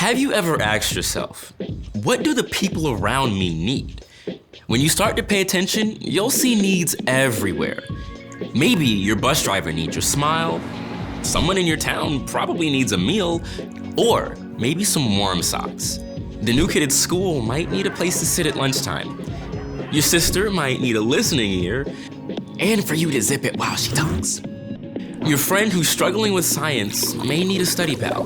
Have you ever asked yourself, what do the people around me need? When you start to pay attention, you'll see needs everywhere. Maybe your bus driver needs your smile, someone in your town probably needs a meal, or maybe some warm socks. The new kid at school might need a place to sit at lunchtime. Your sister might need a listening ear, and for you to zip it while she talks. Your friend who's struggling with science may need a study pal.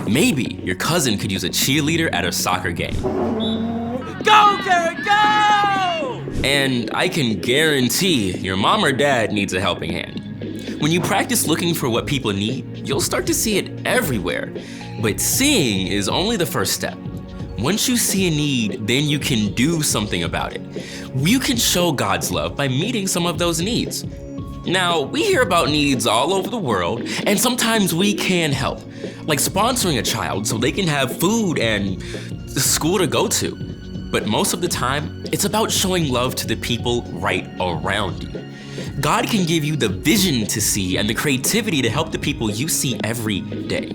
Maybe your cousin could use a cheerleader at a soccer game. Go, Garrett, go! And I can guarantee your mom or dad needs a helping hand. When you practice looking for what people need, you'll start to see it everywhere. But seeing is only the first step. Once you see a need, then you can do something about it. You can show God's love by meeting some of those needs. Now, we hear about needs all over the world, and sometimes we can help, like sponsoring a child so they can have food and school to go to. But most of the time, it's about showing love to the people right around you. God can give you the vision to see and the creativity to help the people you see every day.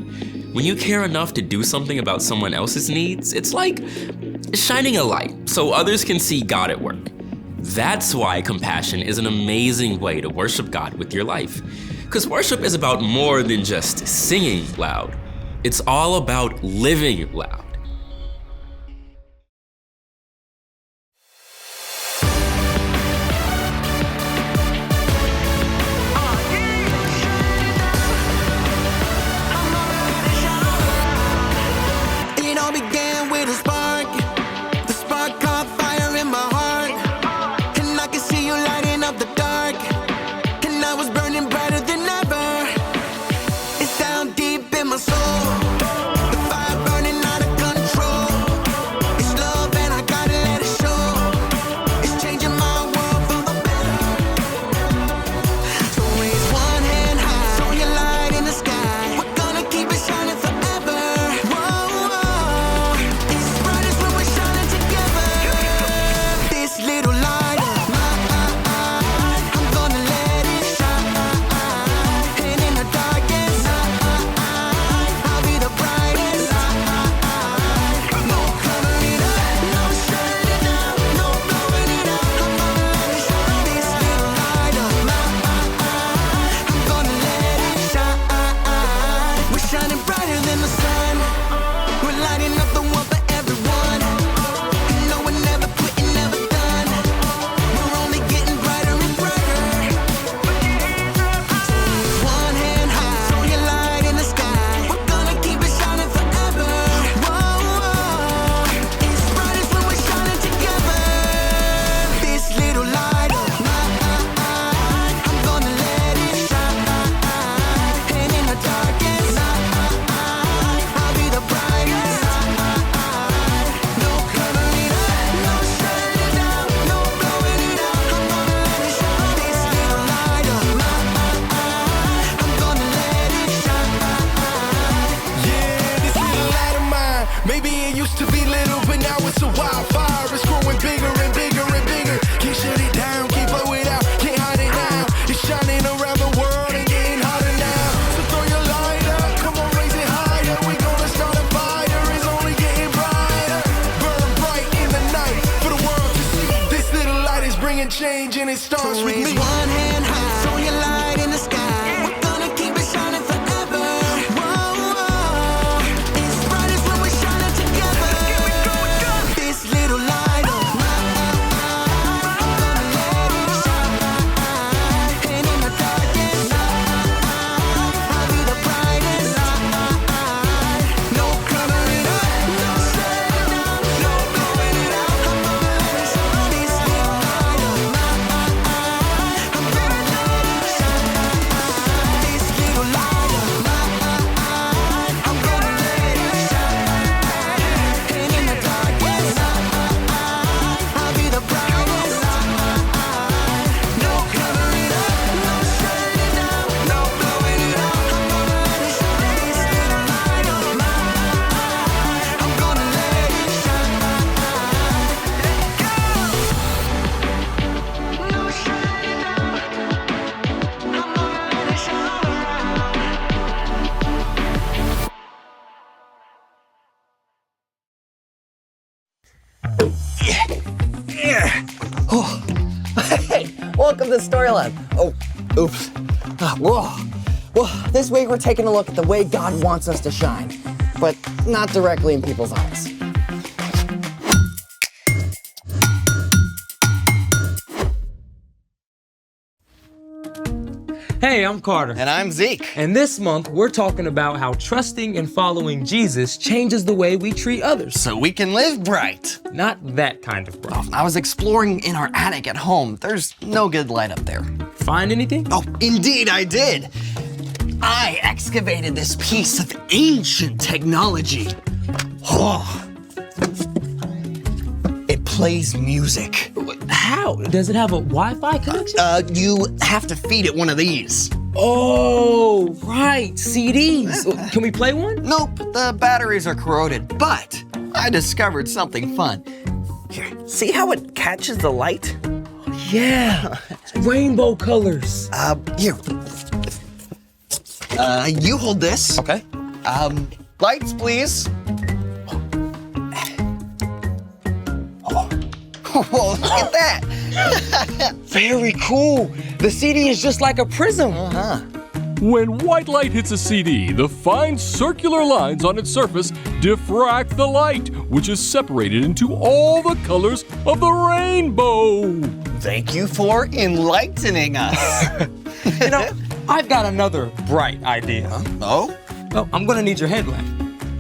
When you care enough to do something about someone else's needs, it's like shining a light so others can see God at work. That's why compassion is an amazing way to worship God with your life. Because worship is about more than just singing loud. It's all about living loud. Change and it starts with me. One hand high, so your light in the sky. We're gonna keep it shining forever. Whoa, whoa. It's brightest when we're shining together. This little light of mine, I'm gonna let it shine. And in the darkest night, I'll be the brightest light. No covering up, no shutting down, no blowing it out. I'm gonna let it shine. This little light of mine, I'm gonna let it shine. Welcome to Storyland. Oh, oops. Whoa. Well, this week we're taking a look at the way God wants us to shine, but not directly in people's eyes. Hey, I'm Carter. And I'm Zeke. And this month, we're talking about how trusting and following Jesus changes the way we treat others. So we can live bright. Not that kind of bright. I was exploring in our attic at home. There's no good light up there. Find anything? Oh, indeed I did. I excavated this piece of ancient technology. Oh. It plays music. How? Does it have a Wi-Fi connection? You have to feed it one of these. Oh, right, CDs. Can we play one? Nope, the batteries are corroded, but I discovered something fun. Here, see how it catches the light? Yeah, rainbow colors. Here. You hold this. Okay. Lights, please. Oh, look at that. Very cool. The CD is just like a prism. When white light hits a CD, the fine circular lines on its surface diffract the light, which is separated into all the colors of the rainbow. Thank you for enlightening us. You know, I've got another bright idea. Oh? Oh, I'm gonna need your headlamp.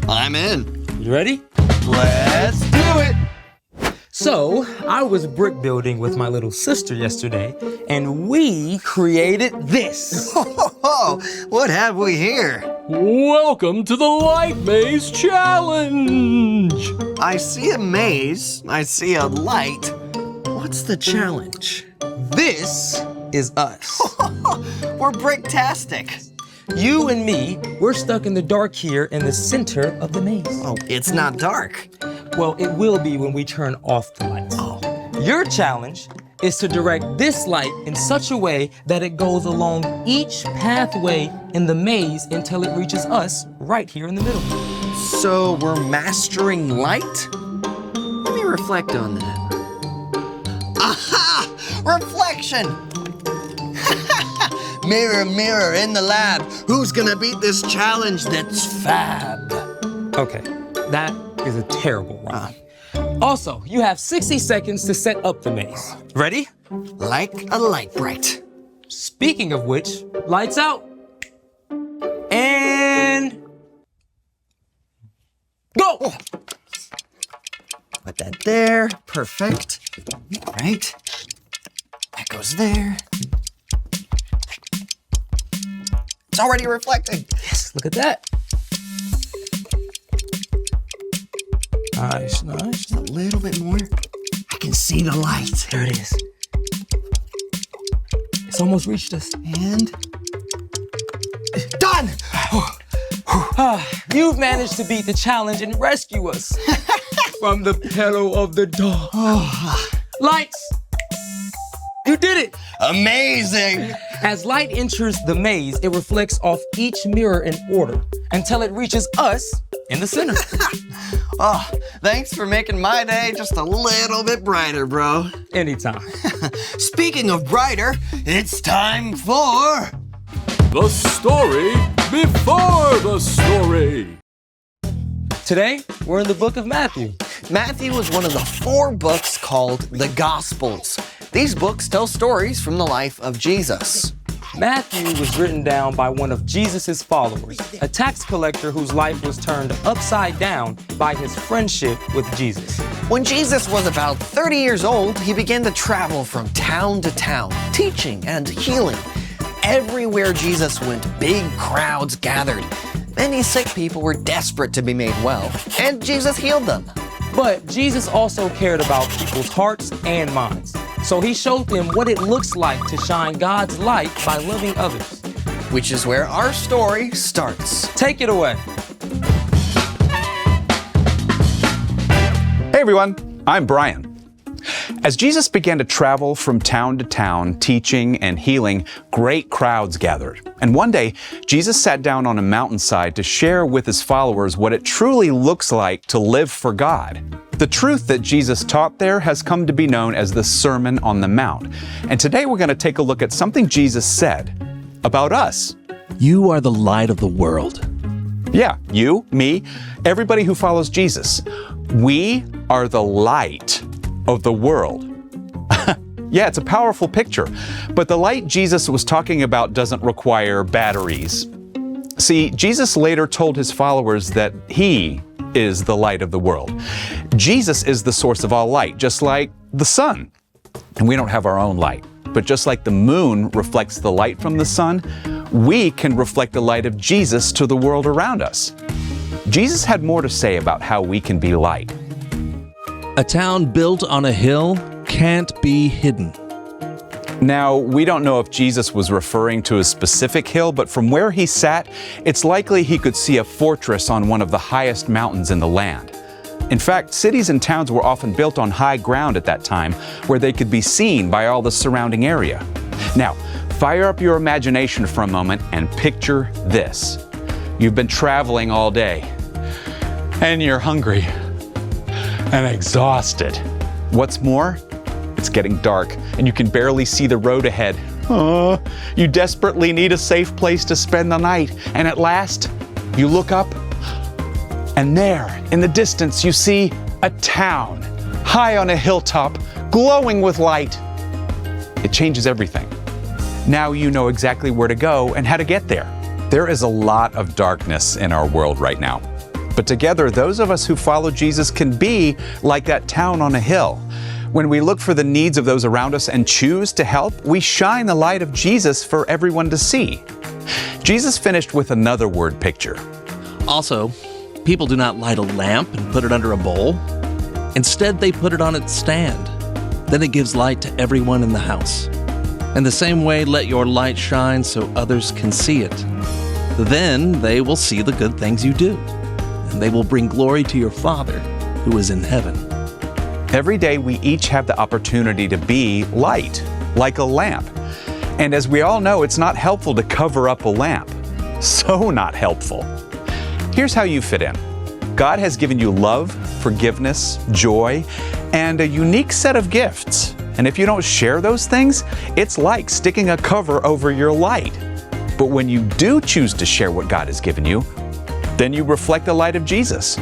I'm in. You ready? Let's do it. So, I was brick building with my little sister yesterday, and we created this. Oh, what have we here? Welcome to the Light Maze Challenge! I see a maze. I see a light. What's the challenge? This is us. We're bricktastic. You and me, we're stuck in the dark here in the center of the maze. Oh, it's not dark. Well, it will be when we turn off the lights. Oh. Your challenge is to direct this light in such a way that it goes along each pathway in the maze until it reaches us right here in the middle. So we're mastering light? Let me reflect on that. Aha! Reflection! Mirror, mirror in the lab, who's gonna beat this challenge that's fab? Okay, that is a terrible rhyme. Also, you have 60 seconds to set up the maze. Ready? Like a light bright. Speaking of which, lights out. And go! Oh. Put that there, perfect. All right, that goes there. It's already reflecting. Yes, look at that. Nice, nice. Just a little bit more. I can see the light. There it is. It's almost reached us. And done! You've managed to beat the challenge and rescue us from the peril of the dark. Lights! You did it! Amazing! As light enters the maze, it reflects off each mirror in order until it reaches us in the center. Oh, thanks for making my day just a little bit brighter, bro. Anytime. Speaking of brighter, it's time for The story before the story. Today, we're in the book of Matthew. Matthew was one of the 4 books called the Gospels. These books tell stories from the life of Jesus. Matthew was written down by one of Jesus' followers, a tax collector whose life was turned upside down by his friendship with Jesus. When Jesus was about 30 years old, he began to travel from town to town, teaching and healing. Everywhere Jesus went, big crowds gathered. Many sick people were desperate to be made well, and Jesus healed them. But Jesus also cared about people's hearts and minds. So he showed them what it looks like to shine God's light by loving others. Which is where our story starts. Take it away. Hey everyone, I'm Brian. As Jesus began to travel from town to town, teaching and healing, great crowds gathered. And one day, Jesus sat down on a mountainside to share with his followers what it truly looks like to live for God. The truth that Jesus taught there has come to be known as the Sermon on the Mount. And today we're going to take a look at something Jesus said about us. You are the light of the world. Yeah, you, me, everybody who follows Jesus. We are the light of the world. Yeah, it's a powerful picture. But the light Jesus was talking about doesn't require batteries. See, Jesus later told his followers that he is the light of the world. Jesus is the source of all light, just like the sun. And we don't have our own light. But just like the moon reflects the light from the sun, we can reflect the light of Jesus to the world around us. Jesus had more to say about how we can be light. A town built on a hill can't be hidden. Now, we don't know if Jesus was referring to a specific hill, but from where he sat, it's likely he could see a fortress on one of the highest mountains in the land. In fact, cities and towns were often built on high ground at that time, where they could be seen by all the surrounding area. Now, fire up your imagination for a moment and picture this. You've been traveling all day, and you're hungry and exhausted. What's more, it's getting dark, and you can barely see the road ahead. You desperately need a safe place to spend the night, and at last, you look up, and there, in the distance, you see a town, high on a hilltop, glowing with light. It changes everything. Now you know exactly where to go and how to get there. There is a lot of darkness in our world right now. But together, those of us who follow Jesus can be like that town on a hill. When we look for the needs of those around us and choose to help, we shine the light of Jesus for everyone to see. Jesus finished with another word picture. Also, people do not light a lamp and put it under a bowl. Instead, they put it on its stand. Then it gives light to everyone in the house. In the same way, let your light shine so others can see it. Then they will see the good things you do, and they will bring glory to your Father who is in heaven. Every day we each have the opportunity to be light, like a lamp. And as we all know, it's not helpful to cover up a lamp. So not helpful. Here's how you fit in. God has given you love, forgiveness, joy, and a unique set of gifts. And if you don't share those things, it's like sticking a cover over your light. But when you do choose to share what God has given you, then you reflect the light of Jesus.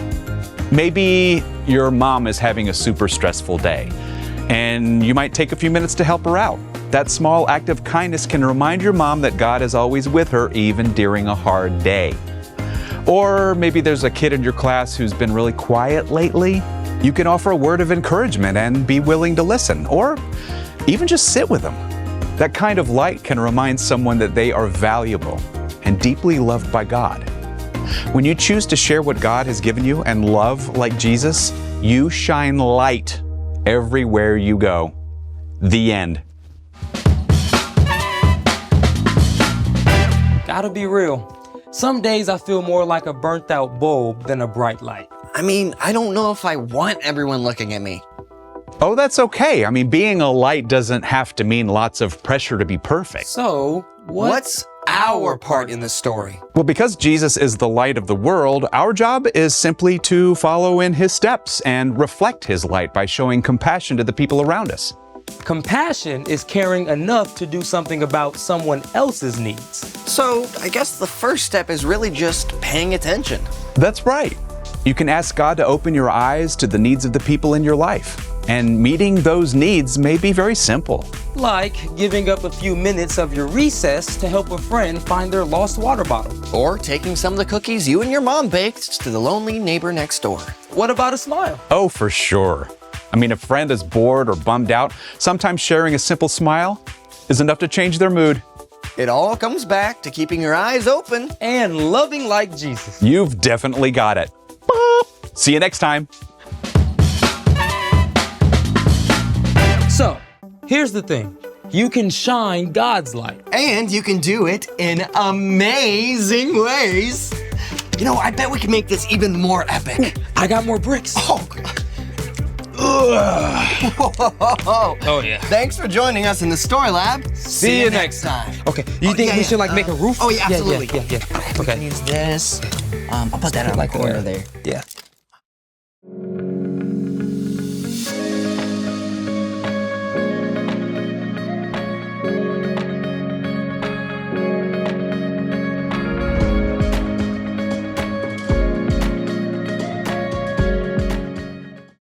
Maybe your mom is having a super stressful day, and you might take a few minutes to help her out. That small act of kindness can remind your mom that God is always with her, even during a hard day. Or maybe there's a kid in your class who's been really quiet lately. You can offer a word of encouragement and be willing to listen, or even just sit with them. That kind of light can remind someone that they are valuable and deeply loved by God. When you choose to share what God has given you and love like Jesus, you shine light everywhere you go. The end. Gotta be real. Some days I feel more like a burnt out bulb than a bright light. I mean, I don't know if I want everyone looking at me. Oh, that's okay. I mean, being a light doesn't have to mean lots of pressure to be perfect. So, what's our part in the story? Well, because Jesus is the light of the world, our job is simply to follow in his steps and reflect his light by showing compassion to the people around us. Compassion is caring enough to do something about someone else's needs. So I guess the first step is really just paying attention. That's right. You can ask God to open your eyes to the needs of the people in your life. And meeting those needs may be very simple. Like giving up a few minutes of your recess to help a friend find their lost water bottle. Or taking some of the cookies you and your mom baked to the lonely neighbor next door. What about a smile? Oh, for sure. I mean, if a friend is bored or bummed out, sometimes sharing a simple smile is enough to change their mood. It all comes back to keeping your eyes open and loving like Jesus. You've definitely got it. See you next time. So, here's the thing. You can shine God's light. And you can do it in amazing ways. You know, I bet we can make this even more epic. I got more bricks. Oh, Oh yeah. Thanks for joining us in the Story Lab. See you next time. Okay. You think we should like make a roof? Oh yeah, absolutely. Yeah. We can Okay. use this. I'll put that on Like the corner there. Yeah.